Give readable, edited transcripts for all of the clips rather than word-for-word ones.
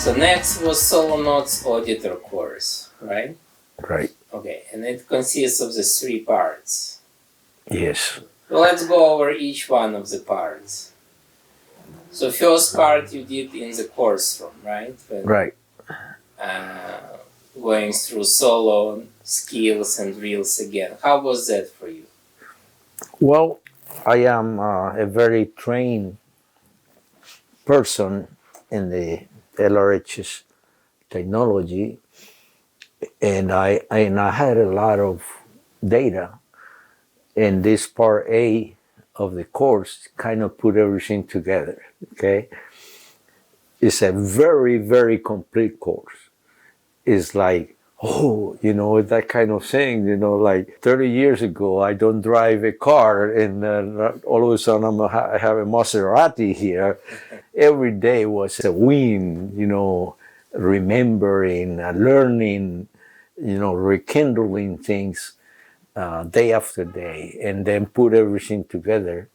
So next was Solo NOTS Auditor course, right? Right. Okay, and it consists of the 3 parts. Yes. Well, let's go over each one of the parts. So first part you did in the course room, right? Right. Going through solo skills and reels again. How was that for you? Well, I am a very trained person in the LRH's technology, and I had a lot of data, and this part A of the course kind of put everything together. Okay, it's a very, very complete course. It's like, oh, that kind of thing, like 30 years ago, I don't drive a car, and all of a sudden I have a Maserati here. Every day was a win, remembering, learning, rekindling things day after day, and then put everything together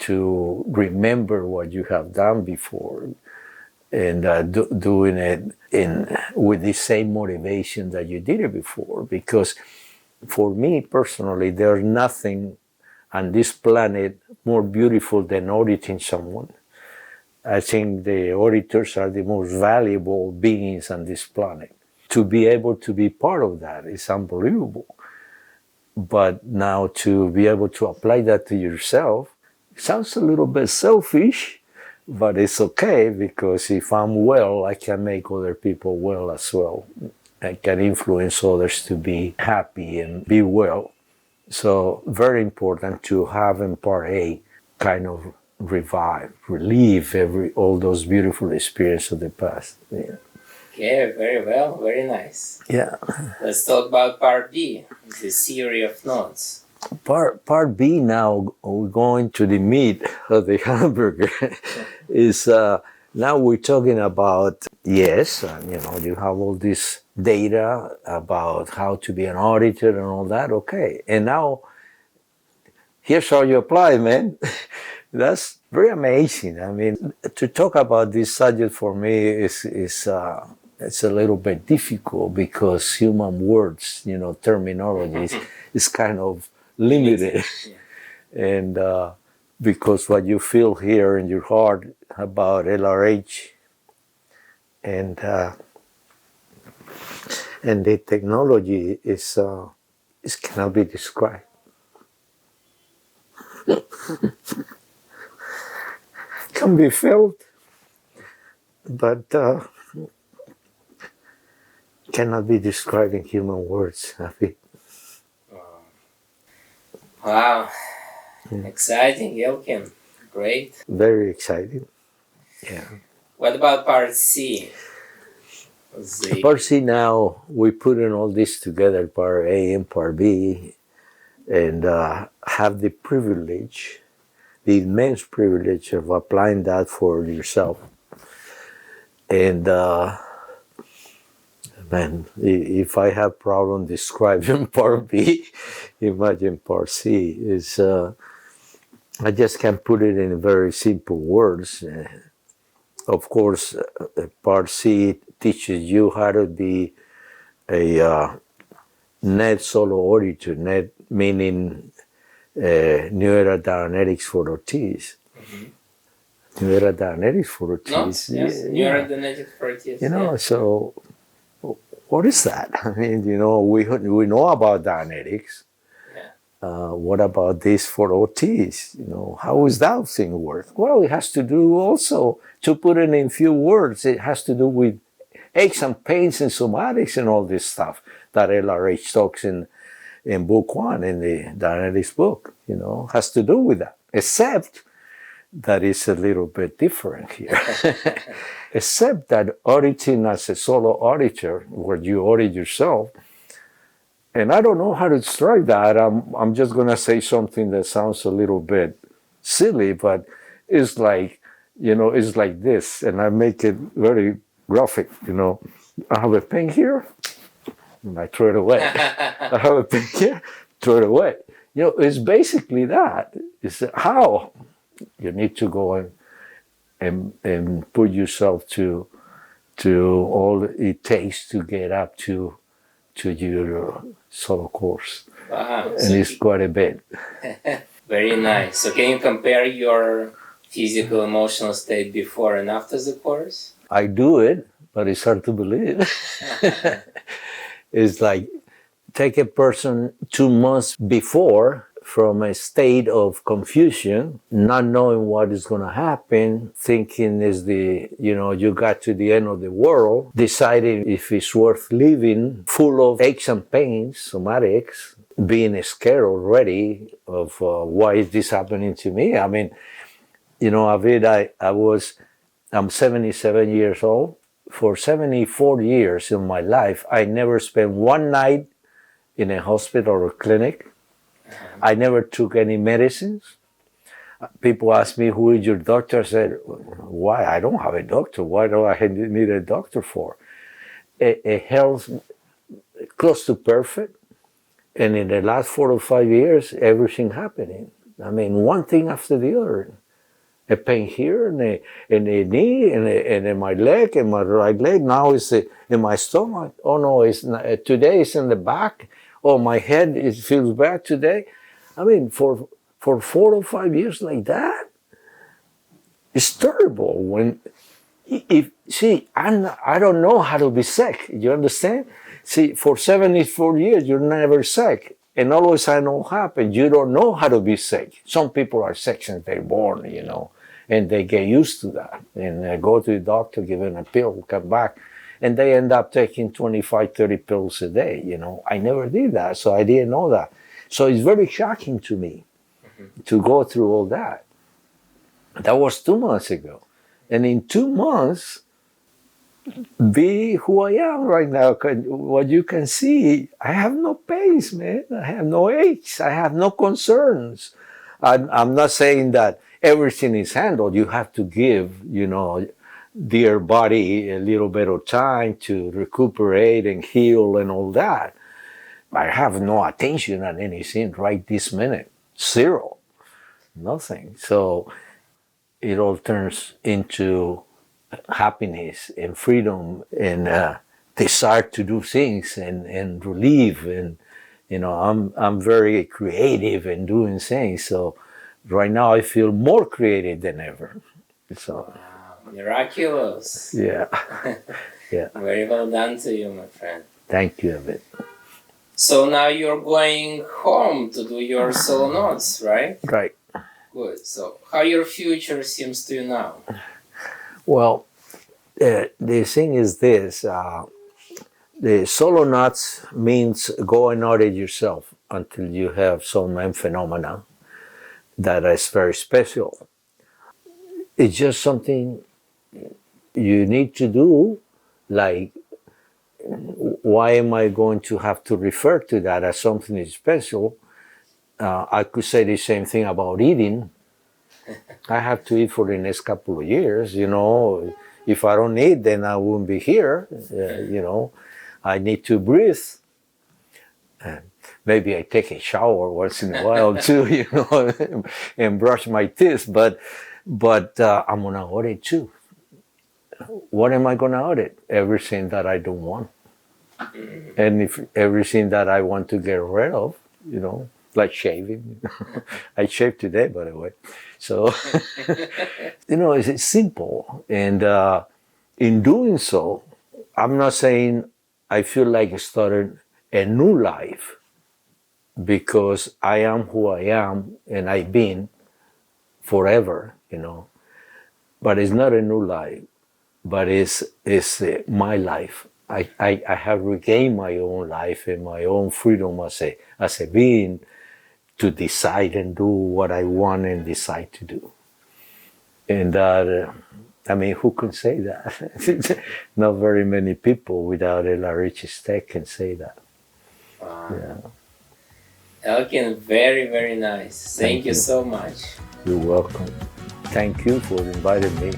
to remember what you have done before, and doing it with the same motivation that you did it before. Because for me personally, there's nothing on this planet more beautiful than auditing someone. I think the auditors are the most valuable beings on this planet. To be able to be part of that is unbelievable. But now to be able to apply that to yourself, it sounds a little bit selfish, but it's okay, because if I'm well, I can make other people well as well. I can influence others to be happy and be well. So very important to have in part A kind of relieve all those beautiful experiences of the past. Yeah. Okay, very well, very nice. Yeah. Let's talk about part B, the theory of notes. Part B now, we're going to the meat of the hamburger. Is now we're talking about, yes, you have all this data about how to be an auditor and all that. Okay, and now here's how you apply, man. That's very amazing. I mean, to talk about this subject for me is it's a little bit difficult, because human words, terminology is kind of limited. Yeah. And because what you feel here in your heart about LRH and the technology is cannot be described. Can be felt, but cannot be described in human words, I think. Wow. Exciting, Elkin. Great. Very exciting. Yeah. What about part C? Part C now, we put in all this together, part A and part B, and have the privilege, the immense privilege of applying that for yourself. And man, if I have problem describing part B, imagine part C. Is I just can't put it in very simple words. Of course, part C teaches you how to be a net solo auditor, net meaning New Era Dynamics for OTs. Mm-hmm. New Era Dynamics for OTs. NOTS, yes. New Era Dynamics for OTs. So what is that? I mean, we know about Dynamics. What about this for OTs? How does that thing work? Well, it has to do also, to put it in few words, it has to do with aches and pains and somatics and all this stuff that LRH talks in book 1, in the Dynamics book, has to do with that. Except that it's a little bit different here. Except that auditing as a solo auditor, where you audit yourself, and I don't know how to describe that. I'm just going to say something that sounds a little bit silly, but it's like, it's like this, and I make it very graphic, I have a pen here, and I throw it away. I have a pen here, throw it away. It's basically that. It's how you need to go and put yourself to to all it takes to get up to your solo course. Wow. And it's quite a bit. Very nice. So can you compare your physical, emotional state before and after the course? I do it, but it's hard to believe. It's like take a person 2 months before from a state of confusion, not knowing what is going to happen, thinking you got to the end of the world, deciding if it's worth living, full of aches and pains, somatics, being scared already of why is this happening to me? I mean, Avid, I'm 77 years old. For 74 years in my life, I never spent one night in a hospital or clinic. I never took any medicines. People ask me, who is your doctor? I said, why? I don't have a doctor. Why do I need a doctor for? A health close to perfect. And in the last 4 or 5 years, everything happening. I mean, one thing after the other. A pain here, and a knee, and in my leg, and my right leg. Now it's in my stomach. Oh no, today it's in the back. Oh, my head, it feels bad today. I mean, for 4 or 5 years like that, it's terrible. I don't know how to be sick. You understand? See, for 74 years, you're never sick. And always I know what happens. You don't know how to be sick. Some people are sick since they're born, and they get used to that. And go to the doctor, give them a pill, come back. And they end up taking 25, 30 pills a day, I never did that, so I didn't know that. So it's very shocking to me to go through all that. That was 2 months ago. And in 2 months, be who I am right now. What you can see, I have no pains, man. I have no aches. I have no concerns. I'm not saying that everything is handled. You have to give, dear body a little bit of time to recuperate and heal and all that. I have no attention on anything right this minute. Zero. Nothing. So it all turns into happiness and freedom and desire to do things and relieve. And, I'm very creative in doing things. So right now I feel more creative than ever. So. Wow, miraculous. Yeah. Yeah. Very well done to you, my friend. Thank you a bit. So now you're going home to do your solo notes, right? Right. Good. So how your future seems to you now? Well, the thing is this. The solo notes means go and audit yourself until you have some phenomena that is very special. It's just something you need to do, like, why am I going to have to refer to that as something special? I could say the same thing about eating. I have to eat for the next couple of years, If I don't eat, then I wouldn't be here, I need to breathe. Maybe I take a shower once in a while too, and brush my teeth, but I'm going to audit too. What am I going to audit? Everything that I don't want. And if everything that I want to get rid of, like shaving. I shaved today, by the way. So, it's simple. And in doing so, I'm not saying I feel like I started a new life, because I am who I am and I've been forever, But it's not a new life, but it's my life. I have regained my own life and my own freedom as a being to decide and do what I want and decide to do. And who can say that? Not very many people without a large stake can say that. Wow. Yeah. Elkin, very, very nice. Thank you so much. You're welcome. Thank you for inviting me.